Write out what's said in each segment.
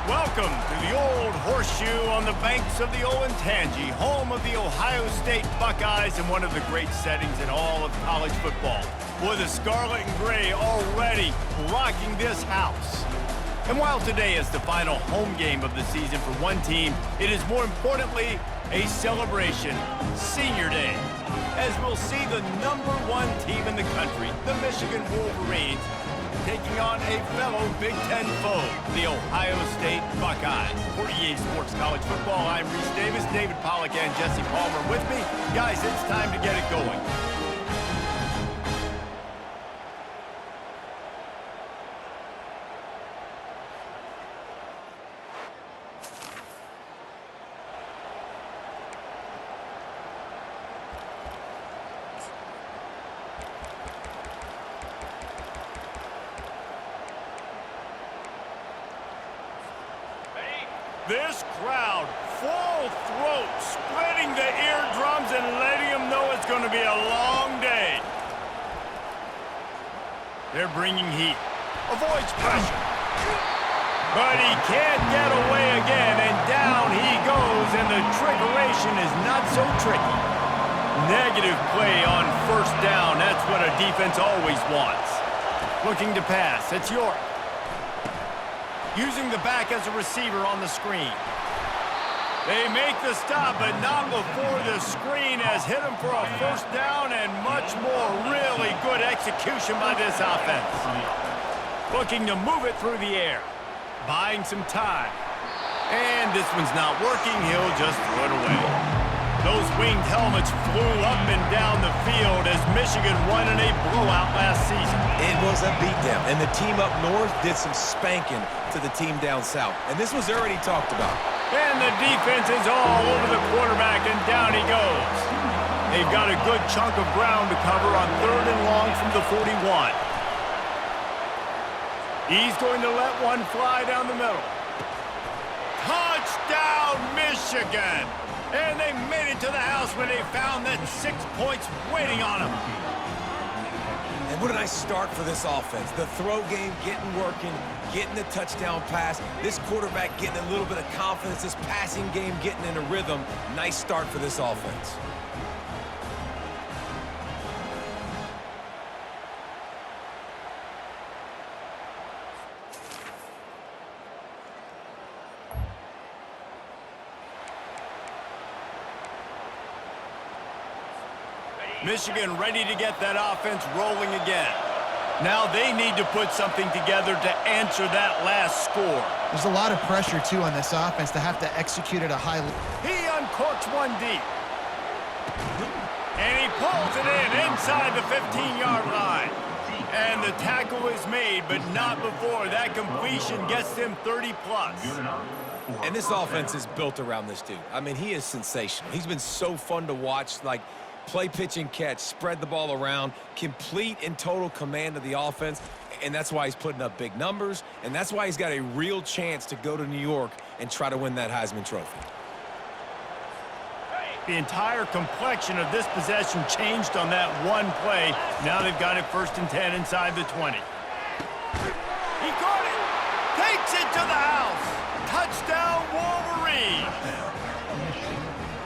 Welcome to the Old Horseshoe on the banks of the Olentangy, home of the Ohio State Buckeyes and one of the great settings in all of college football. Boy, the Scarlet and Gray already rocking this house. And while today is the final home game of the season for one team, it is more importantly a celebration, Senior Day, as we'll see the #1 team in the country, the Michigan Wolverines, taking on a fellow Big Ten foe, the Ohio State Buckeyes. For EA Sports College Football, I'm Reese Davis, David Pollack, and Jesse Palmer with me. Guys, it's time to get it going. This crowd, full throat, splitting the eardrums and letting them know it's going to be a long day. They're bringing heat. Avoids pressure. But he can't get away again, and down he goes, and the trickeration is not so tricky. Negative play on first down. That's what a defense always wants. Looking to pass. It's York. Using the back as a receiver on the screen. They make the stop, but not before the screen has hit him for a first down and much more. Really good execution by this offense. Looking to move it through the air. Buying some time. And this one's not working. He'll just throw it away. Those winged helmets flew up and down the field as Michigan won in a blowout last season. It was a beatdown, and the team up north did some spanking to the team down south. And this was already talked about. And the defense is all over the quarterback, and down he goes. They've got a good chunk of ground to cover on 3rd and long from the 41. He's going to let one fly down the middle. Touchdown, Michigan! And they made it to the house when they found that 6 points waiting on them. And what a nice start for this offense. The throw game getting working, getting the touchdown pass. This quarterback getting a little bit of confidence. This passing game getting in a rhythm. Nice start for this offense. Michigan ready to get that offense rolling again. Now they need to put something together to answer that last score. There's a lot of pressure, too, on this offense to have to execute at a high level. He uncorks one deep. And he pulls it in inside the 15-yard line. And the tackle is made, but not before that completion gets them 30-plus. And this offense is built around this dude. I mean, he is sensational. He's been so fun to watch, like, play, pitch, and catch, spread the ball around, complete and total command of the offense, and that's why he's putting up big numbers, and that's why he's got a real chance to go to New York and try to win that Heisman Trophy. The entire complexion of this possession changed on that one play. Now they've got it 1st and 10 inside the 20. He caught it! Takes it to the house! Touchdown, Wolverine!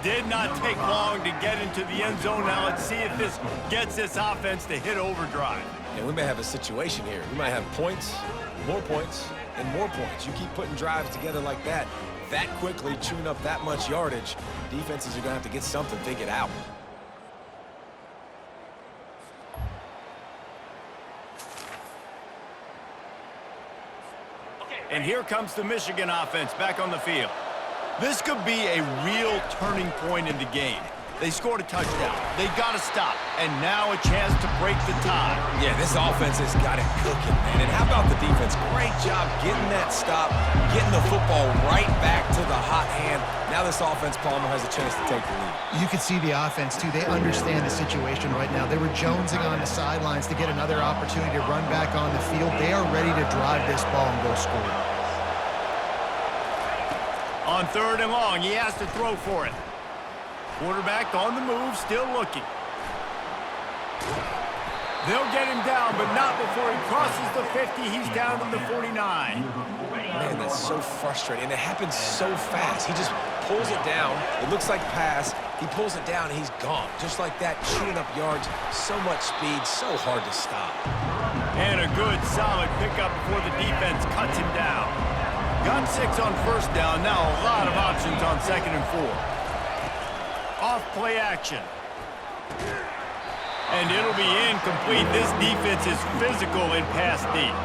Did not take long to get into the end zone. Now let's see if this gets this offense to hit overdrive. And we may have a situation here. We might have points, and more points. You keep putting drives together like that quickly, chewing up that much yardage, defenses are going to have to get something figured out. And here comes the Michigan offense back on the field. This could be a real turning point in the game. They scored a touchdown. They got to stop. And now a chance to break the tie. Yeah, this offense has got it cooking, man. And how about the defense? Great job getting that stop, getting the football right back to the hot hand. Now this offense, Palmer, has a chance to take the lead. You can see the offense, too. They understand the situation right now. They were jonesing on the sidelines to get another opportunity to run back on the field. They are ready to drive this ball and go score. On 3rd and long, he has to throw for it. Quarterback on the move, still looking. They'll get him down, but not before he crosses the 50. He's down to the 49. Man, that's so frustrating. And it happens so fast. He just pulls it down. It looks like pass. He pulls it down, and he's gone. Just like that, chewing up yards. So much speed, so hard to stop. And a good, solid pickup before the defense cuts him down. Got 6 on first down. Now a lot of options on 2nd and 4. Off play action. And it'll be incomplete. This defense is physical in pass deep.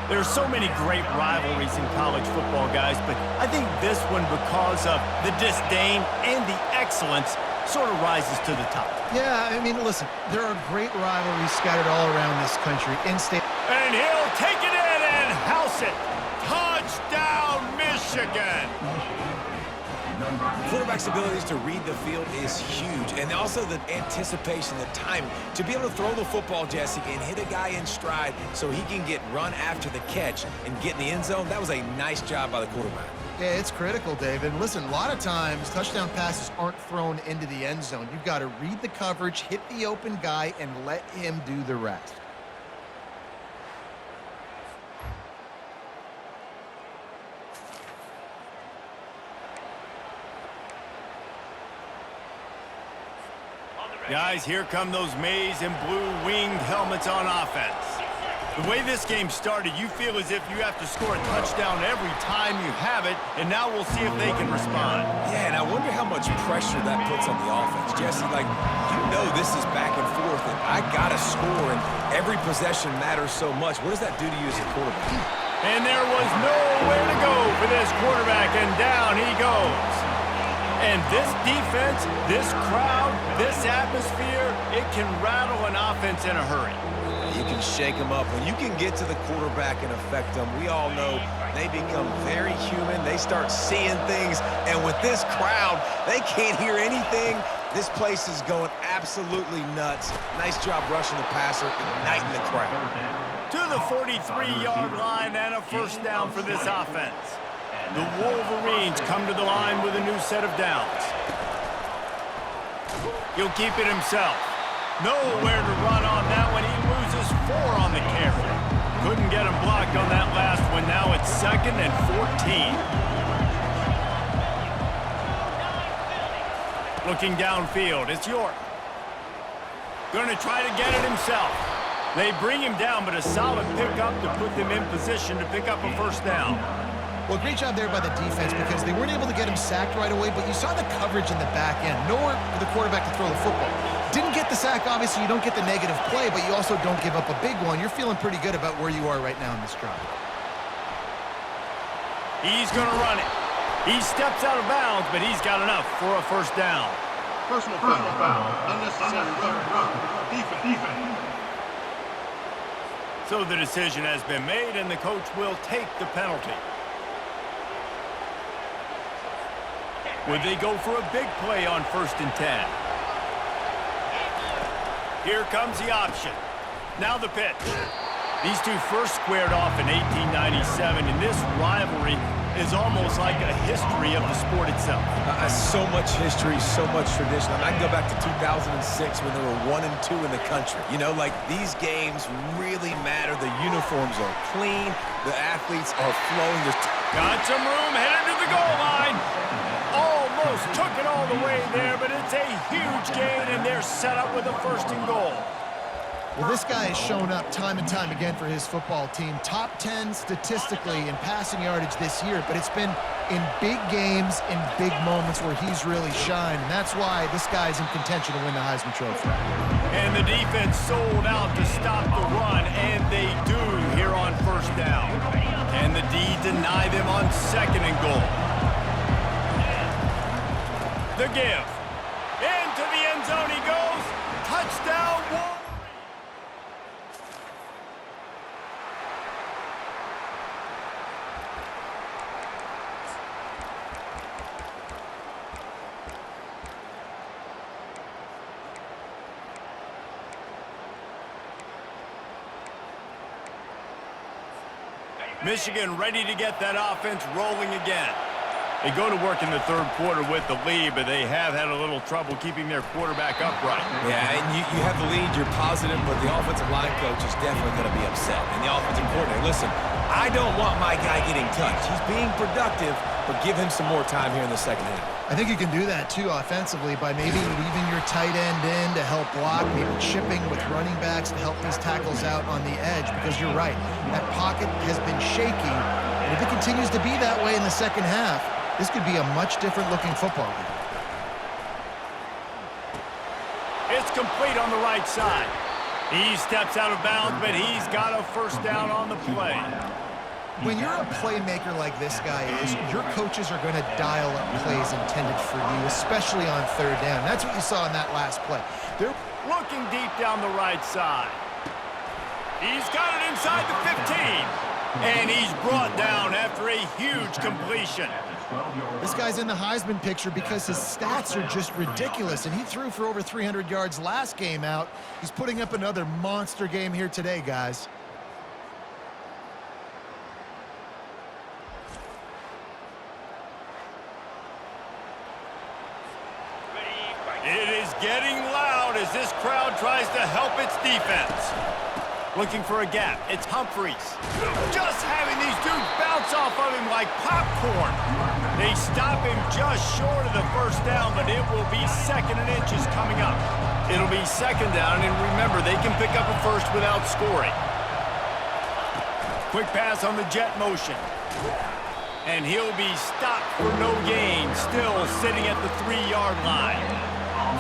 There's so many great rivalries in college football, guys, but I think this one, because of the disdain and the excellence, sort of rises to the top. Yeah, I mean, listen, there are great rivalries scattered all around this country. In-state. And he'll take it in and house it. Touchdown, Michigan! Quarterback's abilities to read the field is huge, and also the anticipation, the timing. To be able to throw the football, Jesse, and hit a guy in stride so he can get run after the catch and get in the end zone, that was a nice job by the quarterback. Yeah, it's critical, David. Listen, a lot of times touchdown passes aren't thrown into the end zone. You've got to read the coverage, hit the open guy, and let him do the rest. Guys, here come those maize and blue winged helmets on offense. The way this game started, you feel as if you have to score a touchdown every time you have it, and now we'll see if they can respond. Yeah, and I wonder how much pressure that puts on the offense. Jesse, like, you know this is back and forth, and I got to score, and every possession matters so much. What does that do to you as a quarterback? And there was nowhere to go for this quarterback, and down he goes. And this defense, this crowd, this atmosphere, it can rattle an offense in a hurry. You can shake them up. When you can get to the quarterback and affect them, we all know they become very human. They start seeing things. And with this crowd, they can't hear anything. This place is going absolutely nuts. Nice job rushing the passer, igniting the crowd. To the 43-yard line and a first down for this offense. The Wolverines come to the line with a new set of downs. He'll keep it himself. Nowhere to run on that one. He loses 4 on the carry. Couldn't get him blocked on that last one. Now it's 2nd and 14. Looking downfield, it's York. Going to try to get it himself. They bring him down, but a solid pickup to put them in position to pick up a first down. Well, great job there by the defense because they weren't able to get him sacked right away, but you saw the coverage in the back end. Nowhere for the quarterback to throw the football. Didn't get the sack, obviously. You don't get the negative play, but you also don't give up a big one. You're feeling pretty good about where you are right now in this drive. He's going to run it. He steps out of bounds, but he's got enough for a first down. Personal foul. Unnecessary run. Defense. So the decision has been made, and the coach will take the penalty. Would they go for a big play on 1st and 10? Here comes the option. Now the pitch. These two first squared off in 1897, and this rivalry is almost like a history of the sport itself. So much history, so much tradition. I can go back to 2006 when there were 1 and 2 in the country. You know, like, these games really matter. The uniforms are clean. The athletes are flowing. Got some room, headed to the goal line. Almost took it all the way there, but it's a huge gain, and they're set up with a 1st and goal. Well, this guy has shown up time and time again for his football team. Top 10 statistically in passing yardage this year, but it's been in big games, in big moments where he's really shined, and that's why this guy's in contention to win the Heisman Trophy. And the defense sold out to stop the run, and they do here on 1st down. And the D deny them on 2nd and goal. The give. Into the end zone he goes. Touchdown, Wolverines. Michigan ready to get that offense rolling again. They go to work in the third quarter with the lead, but they have had a little trouble keeping their quarterback upright. Yeah, and you have the lead, you're positive, but the offensive line coach is definitely going to be upset. And the offensive coordinator, listen, I don't want my guy getting touched. He's being productive, but give him some more time here in the second half. I think you can do that, too, offensively, by maybe leaving your tight end in to help block, maybe chipping with running backs to help these tackles out on the edge, because you're right, that pocket has been shaky, and if it continues to be that way in the second half, this could be a much different-looking football game. It's complete on the right side. He steps out of bounds, but he's got a first down on the play. When you're a playmaker like this guy is, your coaches are going to dial up plays intended for you, especially on third down. That's what you saw in that last play. They're looking deep down the right side. He's got it inside the 15, and he's brought down after a huge completion. This guy's in the Heisman picture because his stats are just ridiculous, and he threw for over 300 yards last game out. He's putting up another monster game here today, guys. It is getting loud as this crowd tries to help its defense. Looking for a gap. It's Humphries. Just having these dudes bounce off of him like popcorn. They stop him just short of the first down, but it will be second and inches coming up. It'll be second down, and remember, they can pick up a first without scoring. Quick pass on the jet motion. And he'll be stopped for no gain, still sitting at the 3-yard line.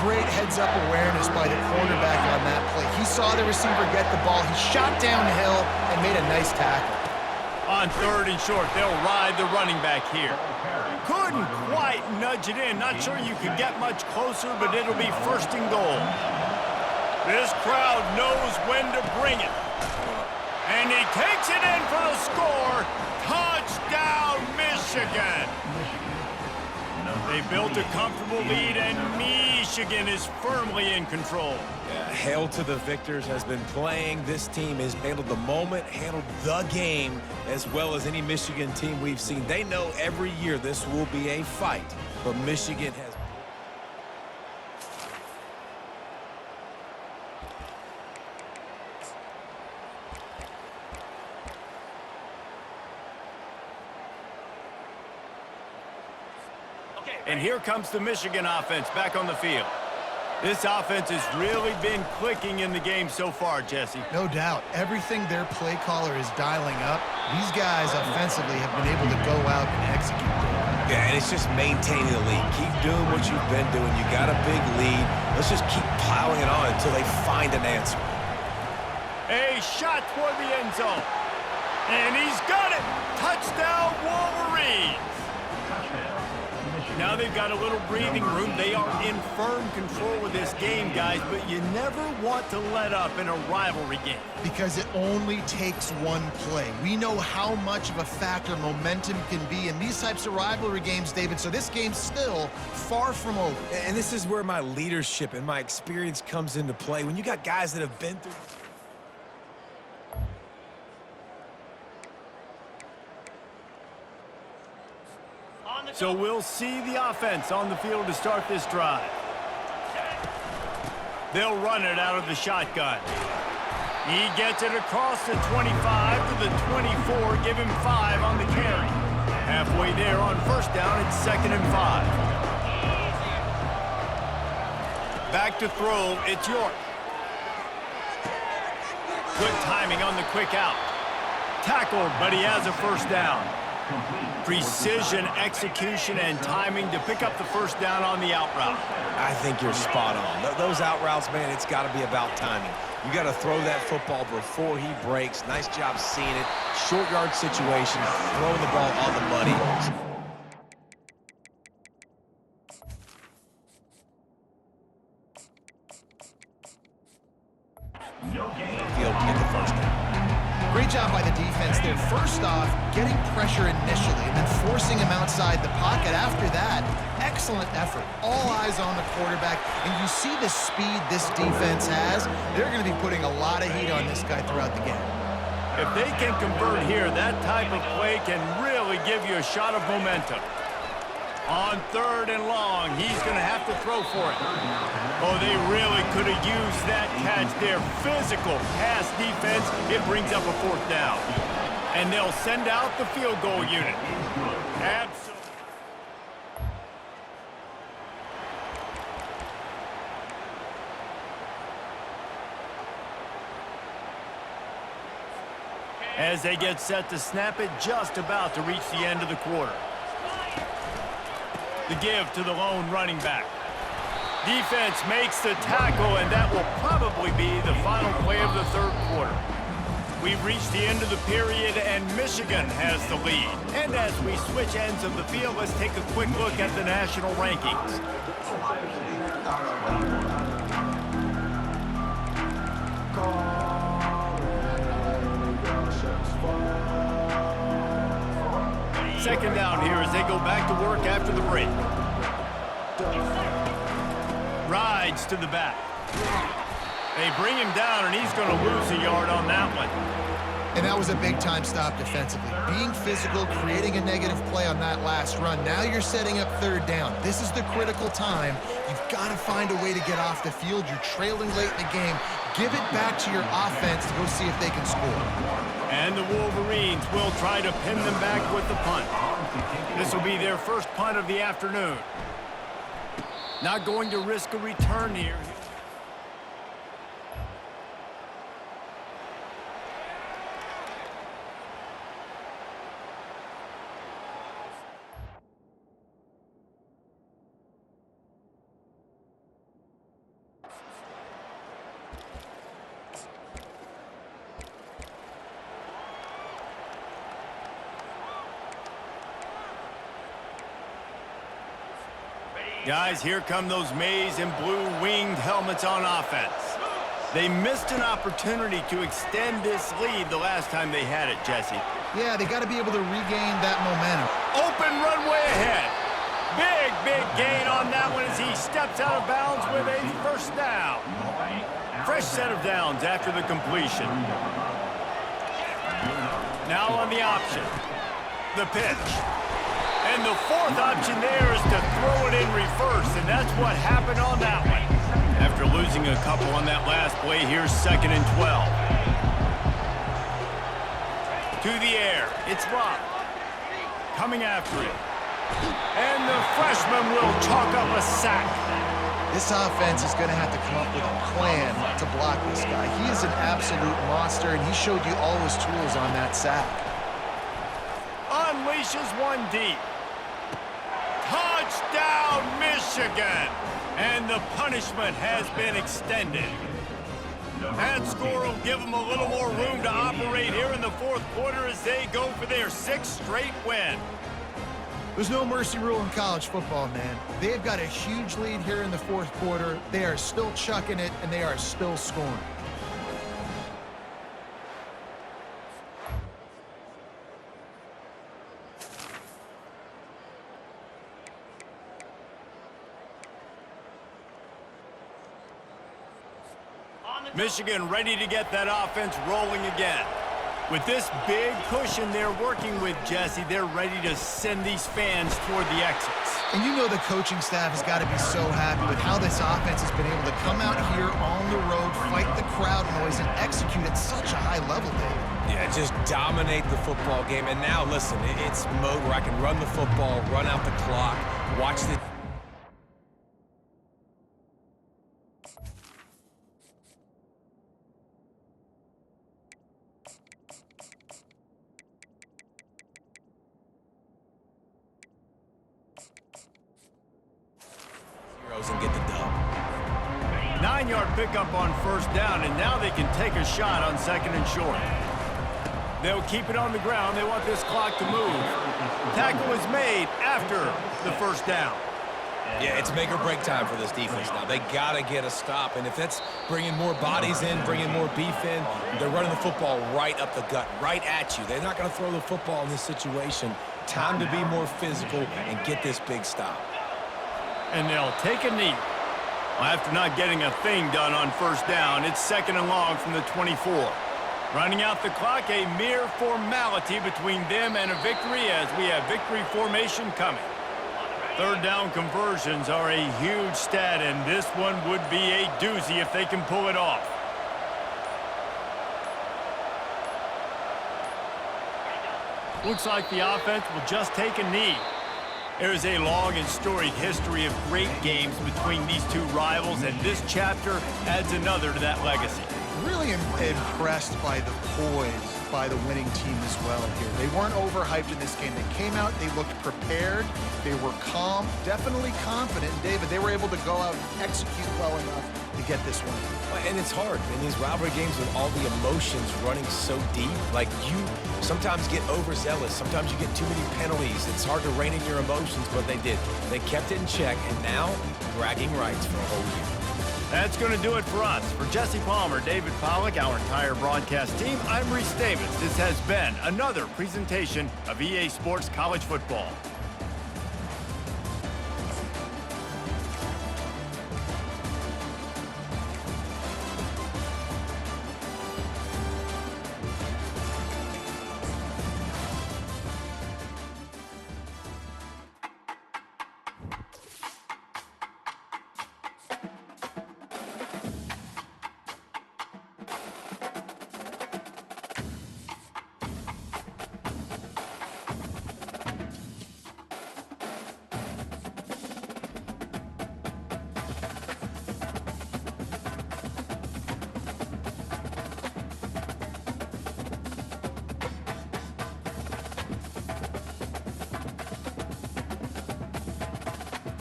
Great heads-up awareness by the quarterback on that play. He saw the receiver get the ball. He shot downhill and made a nice tackle. On third and short, they'll ride the running back here. Couldn't quite nudge it in. Not sure you could get much closer, but it'll be first and goal. This crowd knows when to bring it. And he takes it in for the score. Touchdown, Michigan. They built a comfortable lead, and Michigan is firmly in control. Yeah, hail to the victors has been playing. This team has handled the moment, handled the game, as well as any Michigan team we've seen. They know every year this will be a fight, but Michigan has... And here comes the Michigan offense back on the field. This offense has really been clicking in the game so far, Jesse. No doubt. Everything their play caller is dialing up, these guys offensively have been able to go out and execute. Yeah, and it's just maintaining the lead. Keep doing what you've been doing. You got a big lead. Let's just keep piling it on until they find an answer. A shot toward the end zone. And he's got it. Touchdown, Wolverines. Now they've got a little breathing room. They are in firm control of this game, guys, but you never want to let up in a rivalry game. Because it only takes one play. We know how much of a factor momentum can be in these types of rivalry games, David, so this game's still far from over. And this is where my leadership and my experience comes into play. When you got guys that have been through... So we'll see the offense on the field to start this drive. They'll run it out of the shotgun. He gets it across the 25 to the 24, give him 5 on the carry. Halfway there on first down, it's 2nd and 5. Back to throw, it's York. Good timing on the quick out. Tackled, but he has a first down. Precision, execution, and timing to pick up the first down on the out route. I think you're spot on. Those out routes, man, it's got to be about timing. You got to throw that football before he breaks. Nice job seeing it. Short yard situation, throwing the ball on the money. Field to get the first down. Great job by the defense there. First off, getting pressure initially and then forcing him outside the pocket. After that, excellent effort. All eyes on the quarterback. And you see the speed this defense has. They're going to be putting a lot of heat on this guy throughout the game. If they can convert here, that type of play can really give you a shot of momentum. On 3rd and long, he's going to have to throw for it. Oh, they really could have used that catch there. Physical pass defense. It brings up a 4th down. And they'll send out the field goal unit. Absolutely. As they get set to snap it, just about to reach the end of the quarter. The give to the lone running back. Defense makes the tackle, and that will probably be the final play of the 3rd quarter. We've reached the end of the period, and Michigan has the lead. And as we switch ends of the field, let's take a quick look at the national rankings. Second down here as they go back to work after the break. Rides to the back. They bring him down, and he's going to lose a yard on that one. And that was a big-time stop defensively. Being physical, creating a negative play on that last run. Now you're setting up 3rd down. This is the critical time. You've got to find a way to get off the field. You're trailing late in the game. Give it back to your offense to go see if they can score. And the Wolverines will try to pin them back with the punt. This will be their first punt of the afternoon. Not going to risk a return here. Guys, here come those maize and blue winged helmets on offense. They missed an opportunity to extend this lead the last time they had it, Jesse. Yeah, they got to be able to regain that momentum. Open runway ahead. Big gain on that one as he steps out of bounds with a 1st down. Fresh set of downs after the completion. Now on the option. The pitch. And the 4th option there is to throw it in reverse, and that's what happened on that one. After losing a couple on that last play, here's 2nd and 12. To the air, it's Rock. Coming after it. And the freshman will chalk up a sack. This offense is going to have to come up with a plan to block this guy. He is an absolute monster, and he showed you all his tools on that sack. Unleashes one deep. Touchdown, Michigan! And the punishment has been extended. That score will give them a little more room to operate here in the 4th quarter as they go for their 6th straight win. There's no mercy rule in college football, man. They've got a huge lead here in the 4th quarter. They are still chucking it, and they are still scoring. Michigan ready to get that offense rolling again. With this big cushion they're working with, Jesse, they're ready to send these fans toward the exits. And you know the coaching staff has got to be so happy with how this offense has been able to come out here on the road, fight the crowd noise, and execute at such a high level, David. Yeah, just dominate the football game. And now, listen, it's mode where I can run the football, run out the clock, watch the... and get the dub. 9-yard pickup on 1st down, and now they can take a shot on 2nd and short. They'll keep it on the ground. They want this clock to move. Tackle is made after the 1st down. Yeah, it's make or break time for this defense now. They got to get a stop, and if that's bringing more bodies in, bringing more beef in, they're running the football right up the gut, right at you. They're not going to throw the football in this situation. Time to be more physical and get this big stop. And they'll take a knee. Well, after not getting a thing done on 1st down, it's 2nd and long from the 24. Running out the clock, a mere formality between them and a victory as we have victory formation coming. Third down conversions are a huge stat, and this one would be a doozy if they can pull it off. Looks like the offense will just take a knee. There's a long and storied history of great games between these two rivals, and this chapter adds another to that legacy. Really impressed by the poise by the winning team as well here. They weren't overhyped in this game. They came out, they looked prepared, they were calm, definitely confident. And David, they were able to go out and execute well enough to get this one. And it's hard in these rivalry games with all the emotions running so deep. Like, you sometimes get overzealous. Sometimes you get too many penalties. It's hard to rein in your emotions, but they did. They kept it in check, and now bragging rights for a whole year. That's going to do it for us. For Jesse Palmer, David Pollack, our entire broadcast team, I'm Reese Davis. This has been another presentation of EA Sports College Football.